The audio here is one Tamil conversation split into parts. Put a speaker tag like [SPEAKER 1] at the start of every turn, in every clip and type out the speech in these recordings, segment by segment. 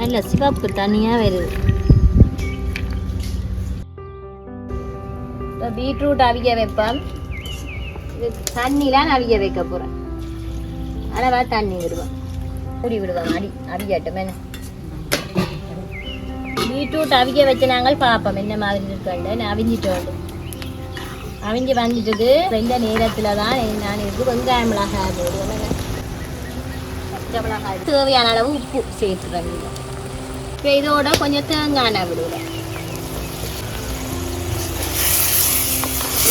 [SPEAKER 1] நல்ல சிவப்பு தனியாக வருது. இப்போ பீட்ரூட் அவிய வைப்பேன். இது தண்ணிலாம் அவிய வைக்க போகிறேன். அளவாக தண்ணி விடுவேன், மூடி விடுவேன். அவியட்டும் என்ன பீட்ரூட் அவிய வச்சு நாங்கள் பார்ப்போம் என்ன மாதிரி இருக்கண்டு. அவிஞ்சிட்டு அவிஞ்சு வந்துட்டுது. இந்த நேரத்தில் தான் நான் இதுக்கு வெங்காய மிளகாய் போடுவேன். பச்சை மிளகாய் தேவையான அளவு உப்பு சேர்த்துறேன். இப்போ இதோட கொஞ்சம் தேங்காய் எண்ணெய் விடுவேன்.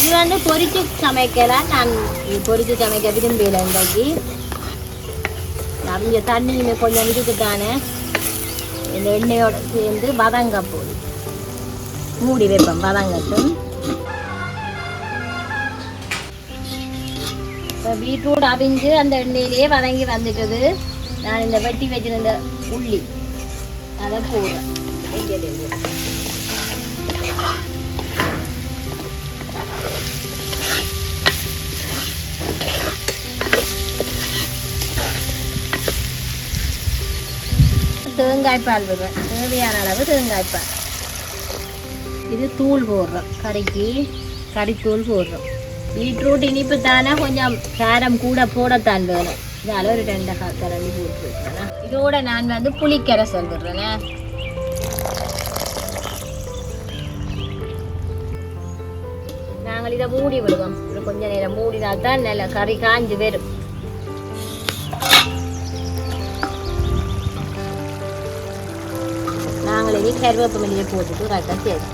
[SPEAKER 1] இது வந்து பொரிச்சு சமைக்கலாம். நான் பொரிச்சு சமைக்க விரும்பல. இன்றைக்கு அவிஞ்ச தண்ணியுமே கொஞ்சம் இதுக்குத்தானே இந்த எண்ணெயோட சேர்ந்து வதங்க போகுது. மூடி வைப்பேன் வதங்கட்டும். இப்போ பீட்ரூட் அவிஞ்சு அந்த எண்ணெயிலேயே வதங்கி வந்துட்டது. நான் இந்த வெட்டி வச்சிருந்த உள்ளி அதை போடுறேன். தேங்காய்பால் விடுவேன், தேவையான அளவு தேங்காய்பால். இது தூள் போடுறோம், கறித்தூள் போடுறோம். பீட்ரூட் இனிப்பு தானே, கொஞ்சம் காரம் கூட போடத்தான் வேணும். இதால் ஒரு 2 கரண்டி போட்டு வைக்கிறேன். இதோட நான் வந்து புளிக்கரைசல் விடுறேன். நாங்கள் இதை மூடி விடுவோம். கொஞ்ச நேரம் மூடினால் தான் நல்ல கறி காஞ்சி வரும். நாங்கள் இனி கருவேப்ப மல்லியை போட்டுட்டு கரெக்டாக சரி.